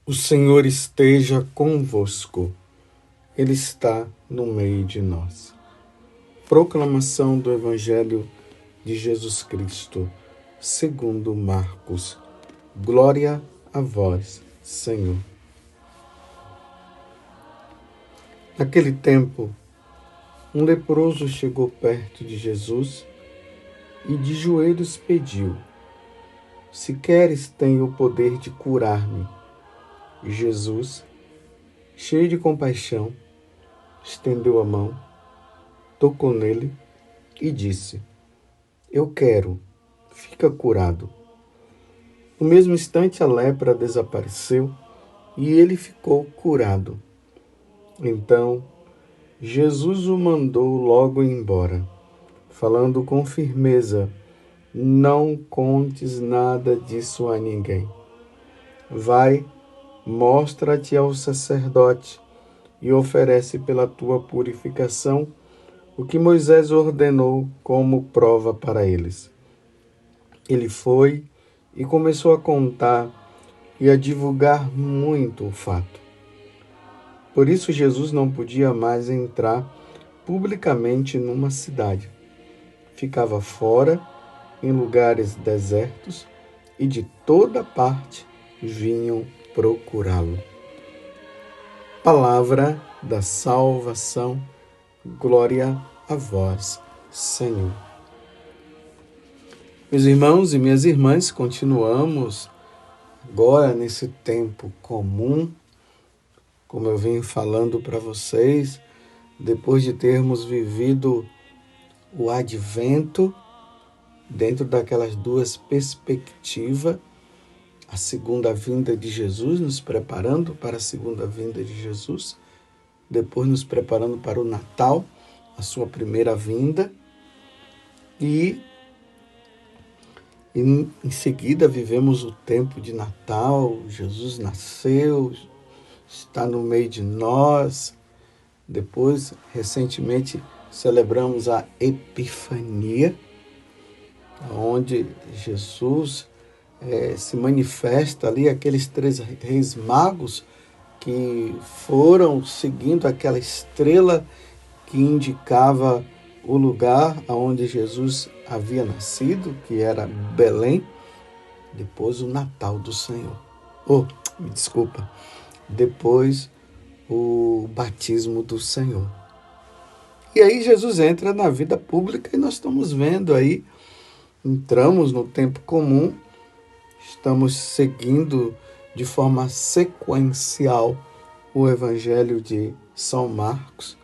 O Senhor esteja convosco, Ele está no meio de nós. Proclamação do Evangelho de Jesus Cristo, segundo Marcos. Glória a vós, Senhor. Naquele tempo, um leproso chegou perto de Jesus e de joelhos pediu: Se queres, tenho o poder de curar-me. E Jesus, cheio de compaixão, estendeu a mão, tocou nele e disse: Eu quero, fica curado. No mesmo instante a lepra desapareceu e ele ficou curado. Então Jesus o mandou logo embora, falando com firmeza: Não contes nada disso a ninguém. Vai, mostra-te ao sacerdote e oferece pela tua purificação o que Moisés ordenou como prova para eles. Ele foi e começou a contar e a divulgar muito o fato. Por isso Jesus não podia mais entrar publicamente numa cidade. Ficava fora, em lugares desertos, e de toda parte vinham procurá-lo. Palavra da salvação, glória a vós, Senhor. Meus irmãos e minhas irmãs, continuamos agora nesse tempo comum, como eu venho falando para vocês, depois de termos vivido o advento, dentro daquelas duas perspectivas, a segunda vinda de Jesus, nos preparando para a segunda vinda de Jesus, depois nos preparando para o Natal, a sua primeira vinda, e em seguida vivemos o tempo de Natal, Jesus nasceu, está no meio de nós. Depois, recentemente, celebramos a Epifania, onde Jesus se manifesta ali, aqueles 3 reis magos que foram seguindo aquela estrela que indicava o lugar onde Jesus havia nascido, que era Belém. Depois o Natal do Senhor. Me desculpa. Depois o batismo do Senhor. E aí Jesus entra na vida pública e nós estamos vendo aí, entramos no tempo comum, estamos seguindo de forma sequencial o Evangelho de São Marcos.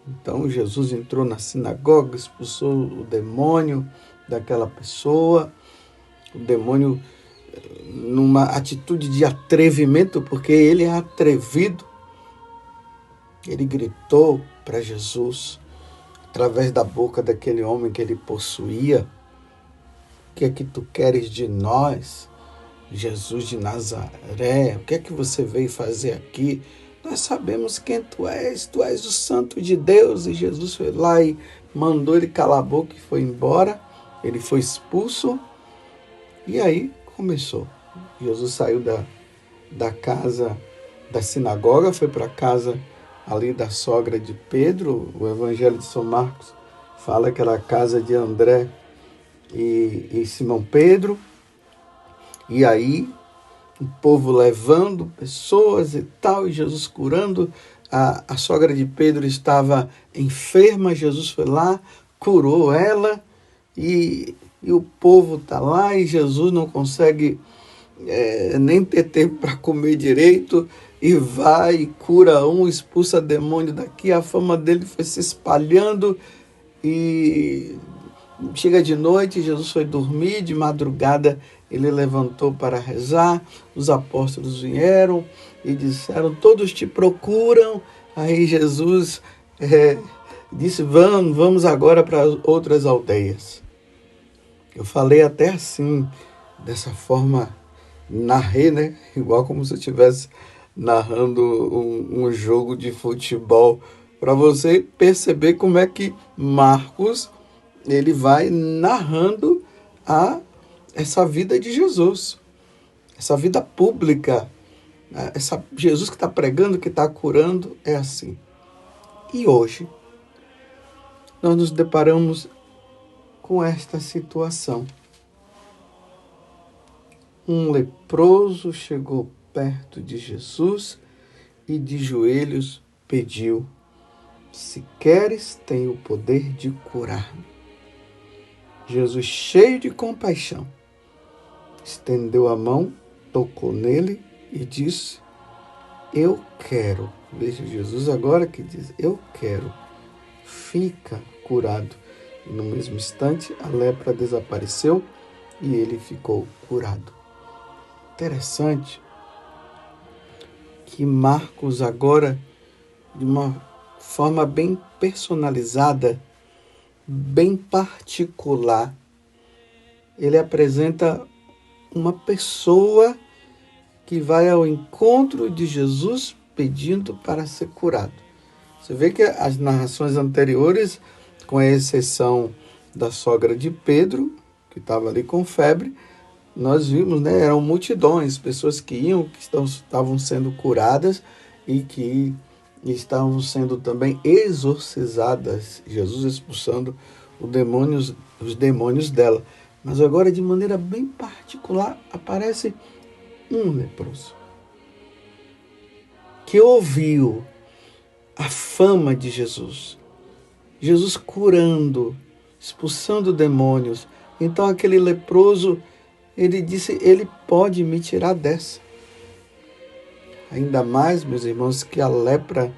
Então Jesus entrou na sinagoga, expulsou o demônio daquela pessoa, o demônio numa atitude de atrevimento, porque ele é atrevido. Ele gritou para Jesus, através da boca daquele homem que ele possuía: O que é que tu queres de nós, Jesus de Nazaré? O que é que você veio fazer aqui? Nós sabemos quem tu és o Santo de Deus. E Jesus foi lá e mandou ele calar a boca e foi embora. Ele foi expulso e aí começou. Jesus saiu da casa da sinagoga, foi para a casa ali da sogra de Pedro. O Evangelho de São Marcos fala que era a casa de André e Simão Pedro. E aí o povo levando pessoas e tal, e Jesus curando. A sogra de Pedro estava enferma, Jesus foi lá, curou ela, e o povo está lá, e Jesus não consegue nem ter tempo para comer direito, e vai e cura um, expulsa demônio daqui. A fama dele foi se espalhando, e chega de noite, Jesus foi dormir, de madrugada ele levantou para rezar, os apóstolos vieram e disseram: todos te procuram. Aí Jesus disse: vamos agora para outras aldeias. Eu falei até assim, dessa forma, narrei, né? Igual como se eu estivesse narrando um jogo de futebol, para você perceber como é que Marcos ele vai narrando essa vida de Jesus, essa vida pública Jesus que está pregando, que está curando, é assim. E hoje, nós nos deparamos com esta situação. Um leproso chegou perto de Jesus e de joelhos pediu: se queres, tem o poder de curar-me. Jesus, cheio de compaixão, estendeu a mão, tocou nele e disse: eu quero. Veja, Jesus agora que diz: eu quero. Fica curado. E no mesmo instante, a lepra desapareceu e ele ficou curado. Interessante que Marcos agora, de uma forma bem personalizada, bem particular, ele apresenta uma pessoa que vai ao encontro de Jesus pedindo para ser curado. Você vê que as narrações anteriores, com exceção da sogra de Pedro, que estava ali com febre, nós vimos, né, eram multidões, pessoas que iam, que estavam sendo curadas e que estavam sendo também exorcizadas, Jesus expulsando os demônios dela. Mas agora, de maneira bem particular, aparece um leproso que ouviu a fama de Jesus, Jesus curando, expulsando demônios. Então aquele leproso, ele disse: ele pode me tirar dessa. Ainda mais, meus irmãos, que a lepra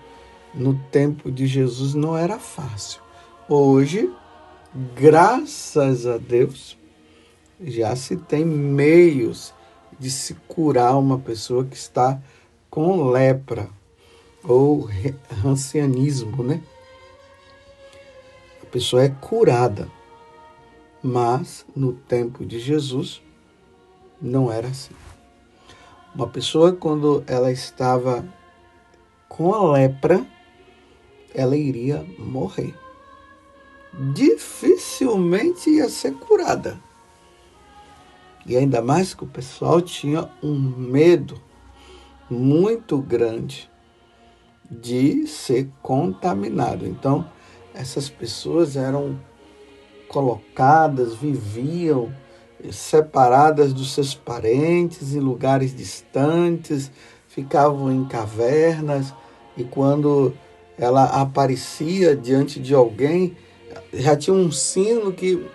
no tempo de Jesus não era fácil. Hoje, graças a Deus, já se tem meios de se curar uma pessoa que está com lepra ou ancianismo, né? A pessoa é curada, mas no tempo de Jesus não era assim. Uma pessoa, quando ela estava com a lepra, ela iria morrer. Dificilmente ia ser curada. E ainda mais que o pessoal tinha um medo muito grande de ser contaminado. Então, essas pessoas eram colocadas, viviam separadas dos seus parentes, em lugares distantes, ficavam em cavernas, e quando ela aparecia diante de alguém, já tinha um sino que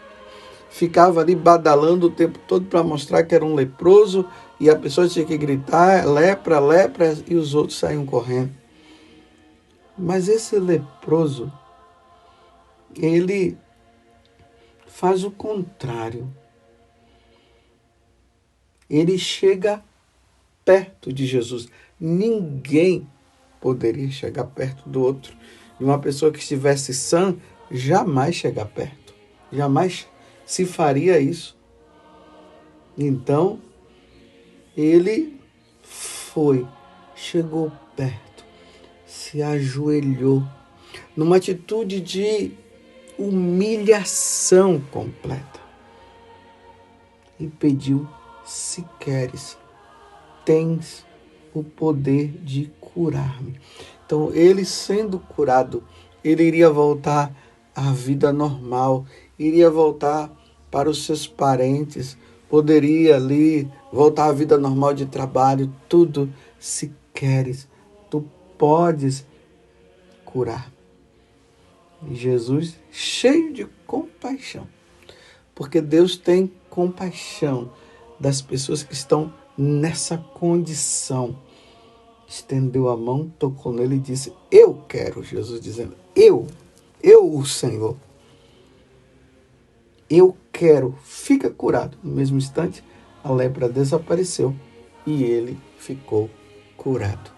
ficava ali badalando o tempo todo para mostrar que era um leproso, e a pessoa tinha que gritar: lepra, lepra, e os outros saíam correndo. Mas esse leproso, ele faz o contrário. Ele chega perto de Jesus. Ninguém poderia chegar perto do outro. E uma pessoa que estivesse sã jamais chega perto. Jamais se faria isso. Então, ele chegou perto, se ajoelhou, numa atitude de humilhação completa, e pediu: se queres, tens o poder de curar-me. Então, ele sendo curado, ele iria voltar à vida normal, iria voltar para os seus parentes, poderia ali voltar à vida normal de trabalho, tudo. Se queres, tu podes curar. E Jesus, cheio de compaixão, porque Deus tem compaixão das pessoas que estão nessa condição, estendeu a mão, tocou nele e disse: eu quero. Jesus dizendo: eu, o Senhor, eu quero, fica curado. No mesmo instante, a lepra desapareceu e ele ficou curado.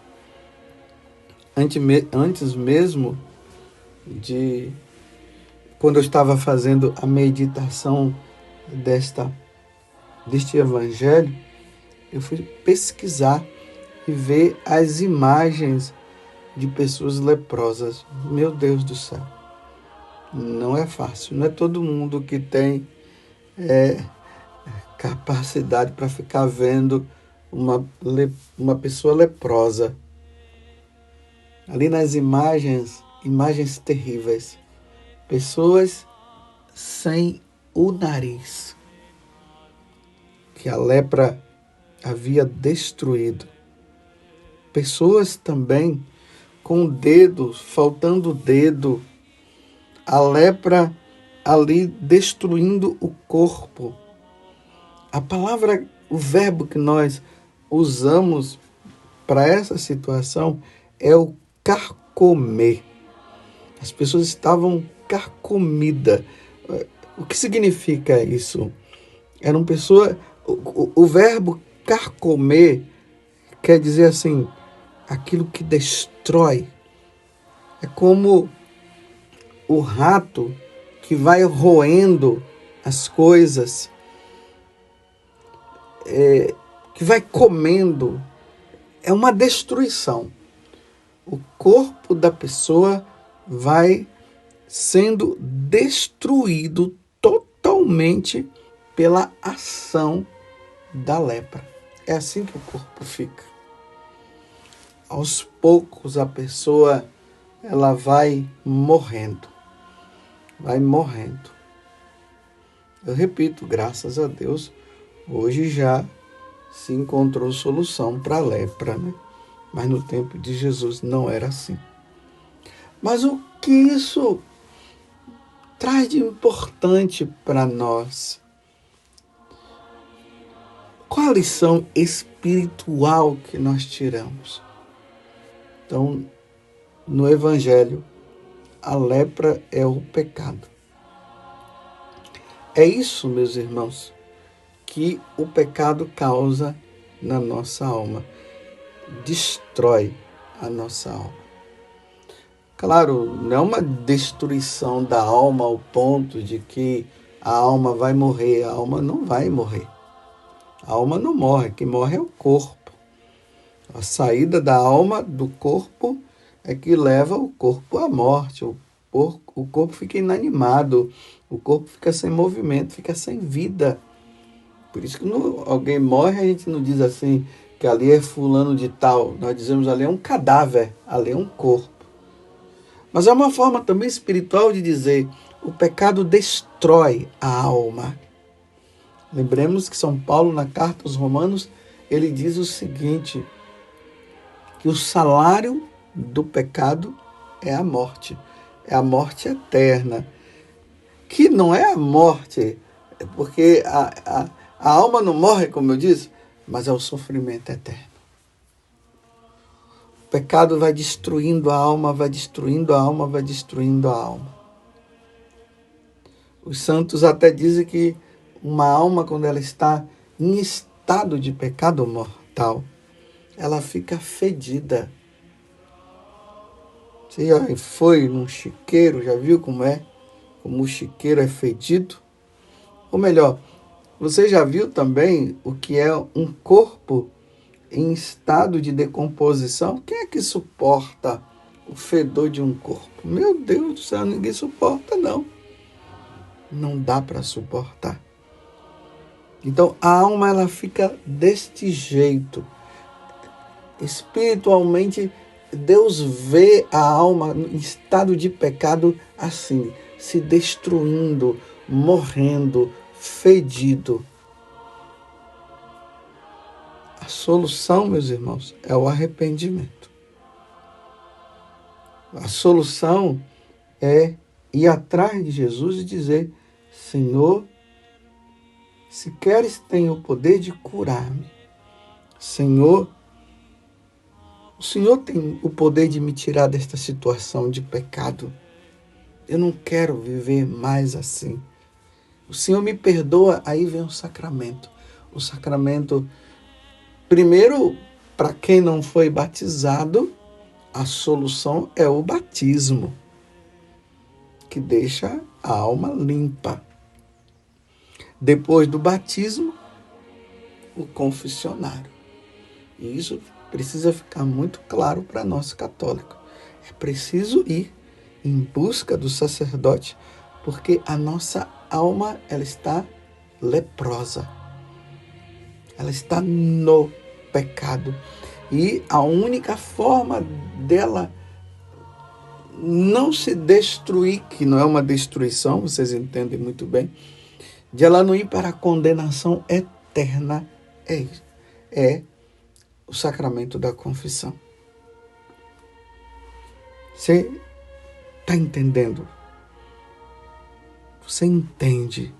Antes mesmo de, quando eu estava fazendo a meditação deste evangelho, eu fui pesquisar e ver as imagens de pessoas leprosas. Meu Deus do céu, não é fácil, não é todo mundo que tem capacidade para ficar vendo uma pessoa leprosa. Ali nas imagens terríveis. Pessoas sem o nariz, que a lepra havia destruído. Pessoas também com dedos, faltando dedo. A lepra ali destruindo o corpo. A palavra, o verbo que nós usamos para essa situação é o carcomer. As pessoas estavam carcomidas. O que significa isso? Eram pessoas. O verbo carcomer quer dizer assim, aquilo que destrói. É como o rato que vai roendo as coisas, que vai comendo. É uma destruição. O corpo da pessoa vai sendo destruído totalmente pela ação da lepra. É assim que o corpo fica. Aos poucos a pessoa ela vai morrendo. Vai morrendo. Eu repito, graças a Deus, hoje já se encontrou solução para a lepra, né? Mas no tempo de Jesus não era assim. Mas o que isso traz de importante para nós? Qual a lição espiritual que nós tiramos? Então, no Evangelho, a lepra é o pecado. É isso, meus irmãos, que o pecado causa na nossa alma. Destrói a nossa alma. Claro, não é uma destruição da alma ao ponto de que a alma vai morrer. A alma não vai morrer. A alma não morre, quem morre é o corpo. A saída da alma do corpo é que leva o corpo à morte. O corpo fica inanimado, o corpo fica sem movimento, fica sem vida. Por isso que alguém morre, a gente não diz assim, que ali é fulano de tal. Nós dizemos ali é um cadáver, ali é um corpo. Mas é uma forma também espiritual de dizer, o pecado destrói a alma. Lembremos que São Paulo, na carta aos Romanos, ele diz o seguinte, que o salário do pecado é a morte eterna, que não é a morte, porque a alma não morre, como eu disse, mas é o sofrimento eterno. O pecado vai destruindo a alma, vai destruindo a alma, vai destruindo a alma. Os santos até dizem que uma alma, quando ela está em estado de pecado mortal, ela fica fedida. Você já foi num chiqueiro, já viu como é? Como o chiqueiro é fedido? Ou melhor, você já viu também o que é um corpo em estado de decomposição? Quem é que suporta o fedor de um corpo? Meu Deus do céu, ninguém suporta, não. Não dá para suportar. Então, a alma ela fica deste jeito. Espiritualmente, Deus vê a alma em estado de pecado assim, se destruindo, morrendo, fedido. A solução, meus irmãos, é o arrependimento. A solução é ir atrás de Jesus e dizer, Senhor, se queres, tem o poder de curar-me. Senhor, o Senhor tem o poder de me tirar desta situação de pecado. Eu não quero viver mais assim. O Senhor me perdoa, aí vem o sacramento. O sacramento, primeiro, para quem não foi batizado, a solução é o batismo, que deixa a alma limpa. Depois do batismo, o confessionário. E isso precisa ficar muito claro para nós católicos. É preciso ir em busca do sacerdote, porque a nossa alma ela está leprosa. Ela está no pecado. E a única forma dela não se destruir, que não é uma destruição, vocês entendem muito bem, de ela não ir para a condenação eterna, é o sacramento da confissão. Você está entendendo? Você entende?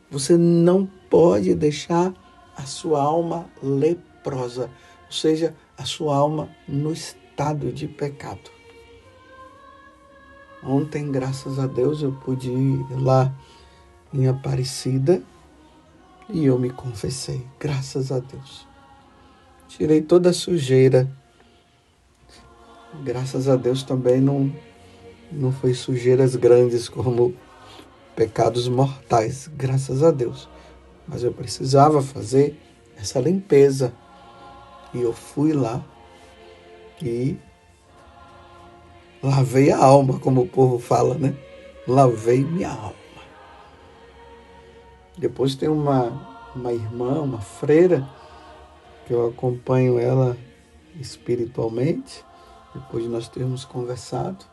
Você não pode deixar a sua alma leprosa, ou seja, a sua alma no estado de pecado. Ontem, graças a Deus, eu pude ir lá em Aparecida e eu me confessei, graças a Deus. Tirei toda a sujeira. Graças a Deus também não foi sujeiras grandes como pecados mortais, graças a Deus. Mas eu precisava fazer essa limpeza. E eu fui lá e lavei a alma, como o povo fala, né? Lavei minha alma. Depois tem uma irmã, uma freira, que eu acompanho ela espiritualmente. Depois de nós termos conversado,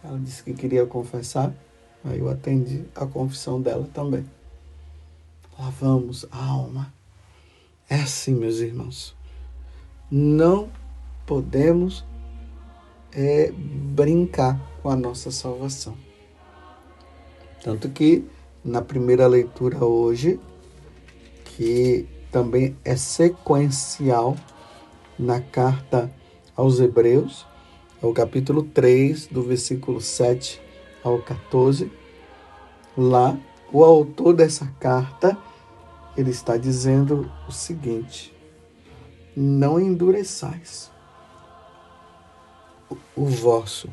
ela disse que queria confessar. Aí eu atendi a confissão dela também. Lavamos a alma. É assim, meus irmãos. Não podemos brincar com a nossa salvação. Tanto que na primeira leitura hoje, que também é sequencial na carta aos Hebreus, é o capítulo 3, do versículo 7 ao 14. Lá, o autor dessa carta, ele está dizendo o seguinte: não endureçais o vosso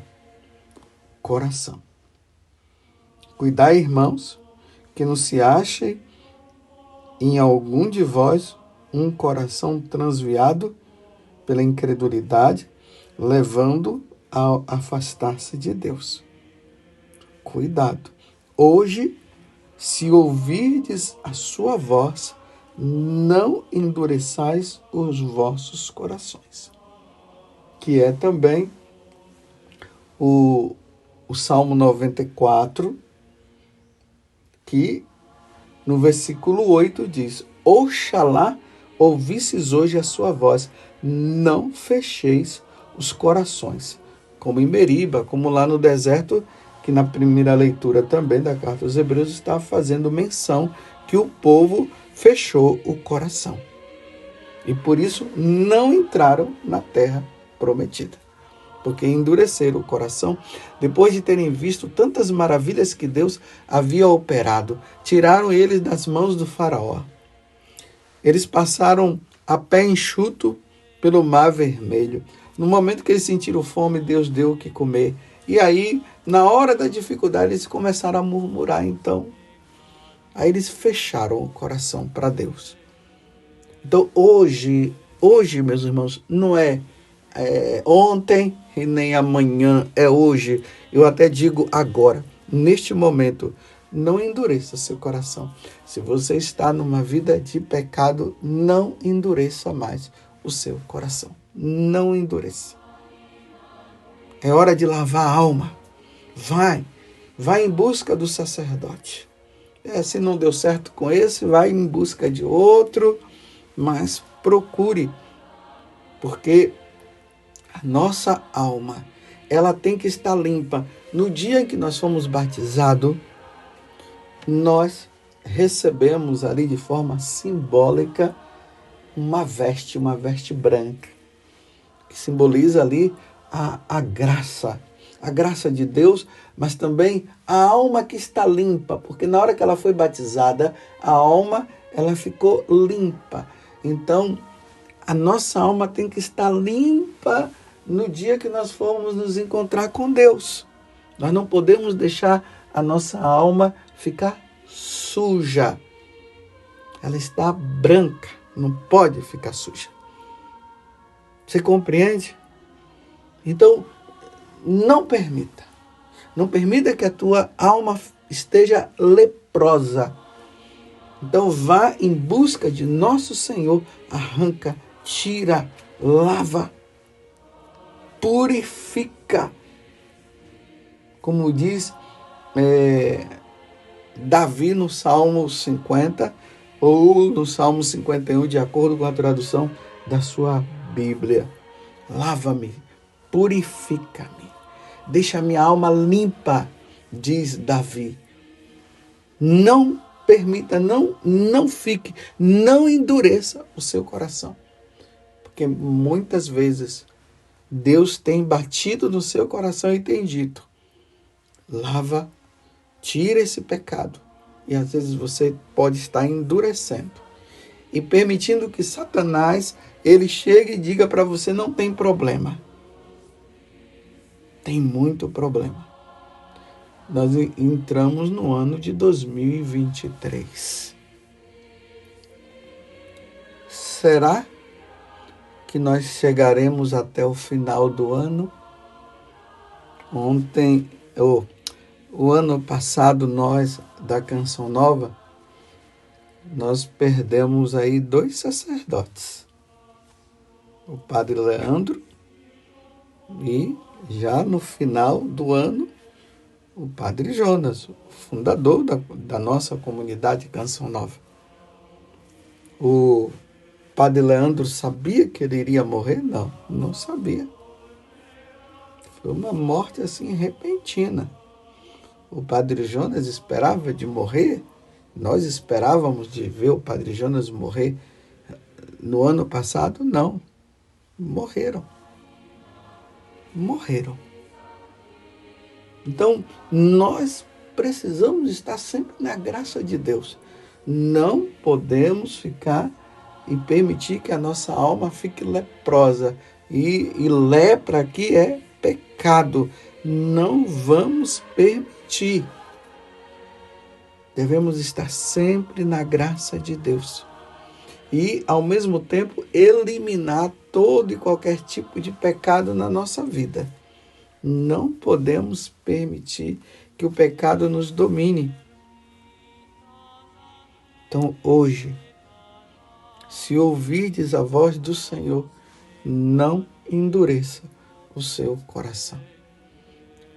coração. Cuidai, irmãos, que não se ache em algum de vós um coração transviado pela incredulidade, levando a afastar-se de Deus. Cuidado. Hoje, se ouvirdes a sua voz, não endureçais os vossos corações. Que é também o Salmo 94, que no versículo 8 diz: Oxalá ouvisses hoje a sua voz, não fecheis os corações. Como em Meriba, como lá no deserto, que na primeira leitura também da carta aos Hebreus está fazendo menção que o povo fechou o coração. E por isso não entraram na terra prometida. Porque endureceram o coração, depois de terem visto tantas maravilhas que Deus havia operado, tiraram eles das mãos do faraó. Eles passaram a pé enxuto pelo mar vermelho. No momento que eles sentiram fome, Deus deu o que comer. E aí, na hora da dificuldade, eles começaram a murmurar, então. Aí eles fecharam o coração para Deus. Então, hoje, meus irmãos, não é ontem e nem amanhã, é hoje. Eu até digo agora, neste momento, não endureça seu coração. Se você está numa vida de pecado, não endureça mais o seu coração. Não endureça. É hora de lavar a alma. Vai em busca do sacerdote. Se não deu certo com esse, vai em busca de outro, mas procure, porque a nossa alma, ela tem que estar limpa. No dia em que nós fomos batizados, nós recebemos ali de forma simbólica uma veste branca, que simboliza ali a graça de Deus, mas também a alma que está limpa, porque na hora que ela foi batizada, a alma ela ficou limpa. Então, a nossa alma tem que estar limpa no dia que nós formos nos encontrar com Deus. Nós não podemos deixar a nossa alma ficar suja. Ela está branca, não pode ficar suja. Você compreende? Então, não permita que a tua alma esteja leprosa. Então vá em busca de nosso Senhor, arranca tira, lava, purifica. Como diz Davi no Salmo 50 ou no Salmo 51, de acordo com a tradução da sua Bíblia. Lava-me, purifica-me, deixa minha alma limpa, diz Davi. Não permita, não fique, não endureça o seu coração. Porque muitas vezes Deus tem batido no seu coração e tem dito: lava, tira esse pecado. E às vezes você pode estar endurecendo e permitindo que Satanás, ele chegue e diga para você: não tem problema. Tem muito problema. Nós entramos no ano de 2023. Será que nós chegaremos até o final do ano? O ano passado, nós da Canção Nova, nós perdemos aí 2 sacerdotes. O Padre Leandro e já no final do ano, o Padre Jonas, o fundador da nossa comunidade Canção Nova. O Padre Leandro sabia que ele iria morrer? Não, não sabia. Foi uma morte assim repentina. O Padre Jonas esperava de morrer. Nós esperávamos de ver o Padre Jonas morrer no ano passado? Não. Morreram. Então, nós precisamos estar sempre na graça de Deus. Não podemos ficar e permitir que a nossa alma fique leprosa. E lepra aqui é pecado. Não vamos permitir. Devemos estar sempre na graça de Deus. E, ao mesmo tempo, eliminar todo e qualquer tipo de pecado na nossa vida. Não podemos permitir que o pecado nos domine. Então, hoje, se ouvirdes a voz do Senhor, não endureça o seu coração.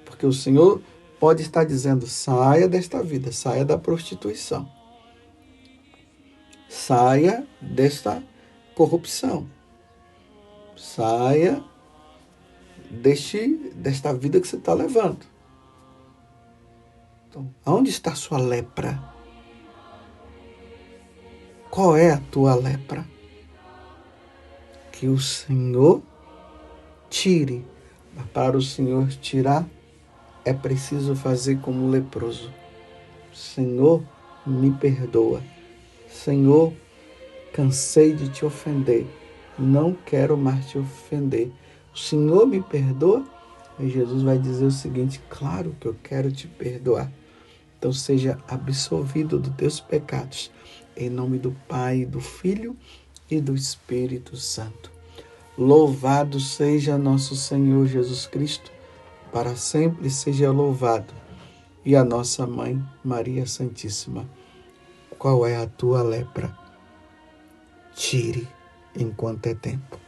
Porque o Senhor pode estar dizendo: saia desta vida, saia da prostituição. Saia desta corrupção. Saia desta vida que você está levando. Então, aonde está a sua lepra? Qual é a tua lepra? Que o Senhor tire. Mas para o Senhor tirar, é preciso fazer como o leproso. Senhor, me perdoa. Senhor, cansei de te ofender. Não quero mais te ofender. O Senhor me perdoa? E Jesus vai dizer o seguinte: claro que eu quero te perdoar. Então seja absolvido dos teus pecados. Em nome do Pai, do Filho e do Espírito Santo. Louvado seja nosso Senhor Jesus Cristo. Para sempre seja louvado. E a nossa Mãe, Maria Santíssima. Qual é a tua lepra? Tire enquanto é tempo.